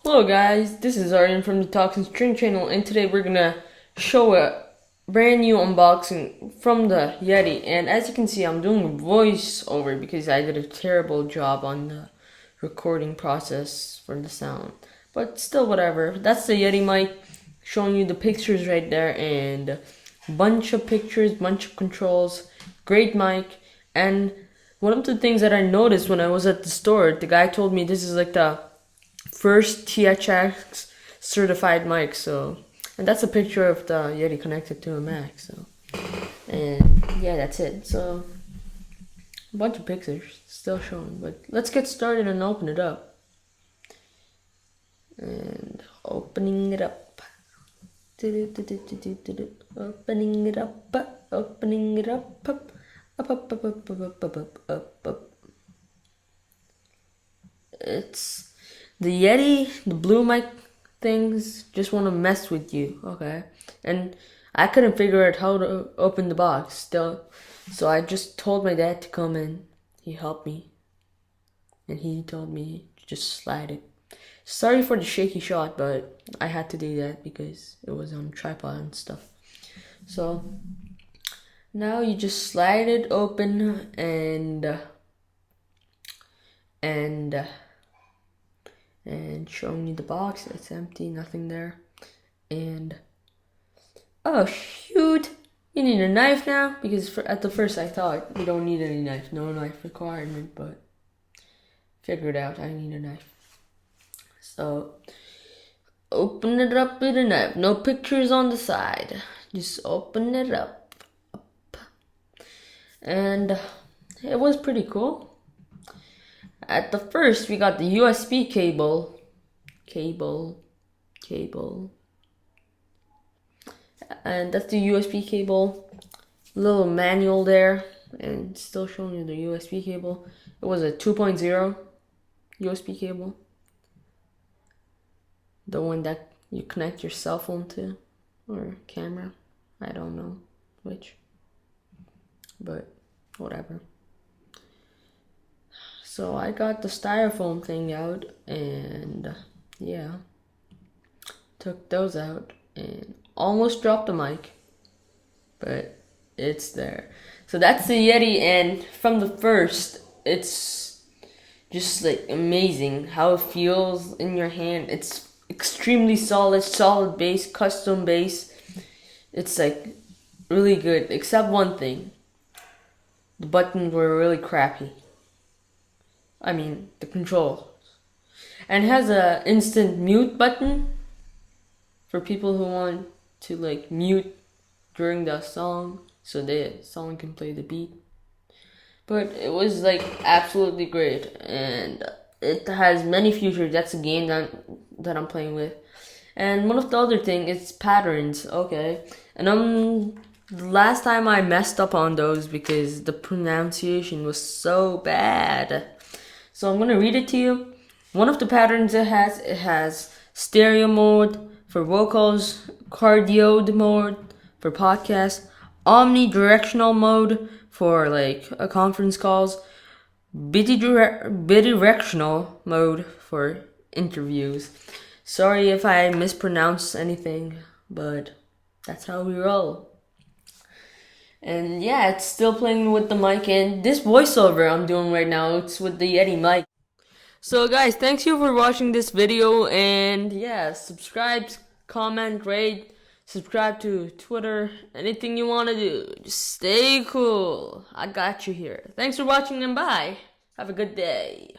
Hello guys, this is Aryan from the Talks and String channel, and today we're gonna show a brand new unboxing from the Yeti. And as you can see, I'm doing a voiceover because I did a terrible job on the recording process for the sound. But still, whatever. That's the Yeti mic, showing you the pictures right there, and bunch of pictures, bunch of controls, great mic. And one of the things that I noticed when I was at the store, the guy told me this is like the first THX certified mic. And that's a picture of the Yeti connected to a Mac. And yeah, that's it. So a bunch of pictures still showing, but let's get started and open it up. And opening it up. Opening it up. Opening it up. Up. It's the Yeti, the blue mic things just want to mess with you, okay? And I couldn't figure out how to open the box still, so I just told my dad to come in. He helped me, and he told me to just slide it. Sorry for the shaky shot, but I had to do that because it was on tripod and stuff. So now you just slide it open and showing you the box. It's empty, nothing there. And oh shoot, you need a knife now, because at the first I thought you don't need any knife, no knife requirement, but figured out I need a knife. So open it up with a knife, no pictures on the side, just open it up. And it was pretty cool. At the first, we got the USB cable, and that's the USB cable. Little manual there, and still showing you the USB cable. It was a 2.0 USB cable, the one that you connect your cell phone to, or camera. I don't know which, but whatever. So I got the styrofoam thing out, and yeah, took those out and almost dropped the mic, but it's there. So that's the Yeti, and from the first, it's just like amazing how it feels in your hand. It's extremely solid bass, custom bass. It's like really good, except one thing. The buttons were really crappy. I mean, the controls. And it has a instant mute button for people who want to like mute during the song, so the song can play the beat. But it was like absolutely great, and it has many features. That's a game that I'm playing with. And one of the other thing is patterns, okay? And the last time I messed up on those because the pronunciation was so bad. So I'm gonna read it to you. One of the patterns it has stereo mode for vocals, cardioid mode for podcasts, omnidirectional mode for like conference calls, bidirectional mode for interviews. Sorry if I mispronounce anything, but that's how we roll. And yeah, it's still playing with the mic, and this voiceover I'm doing right now, it's with the Yeti mic. So guys, thanks you for watching this video, and yeah, subscribe, comment, rate, subscribe to Twitter, anything you want to do. Just stay cool. I got you here. Thanks for watching, and bye. Have a good day.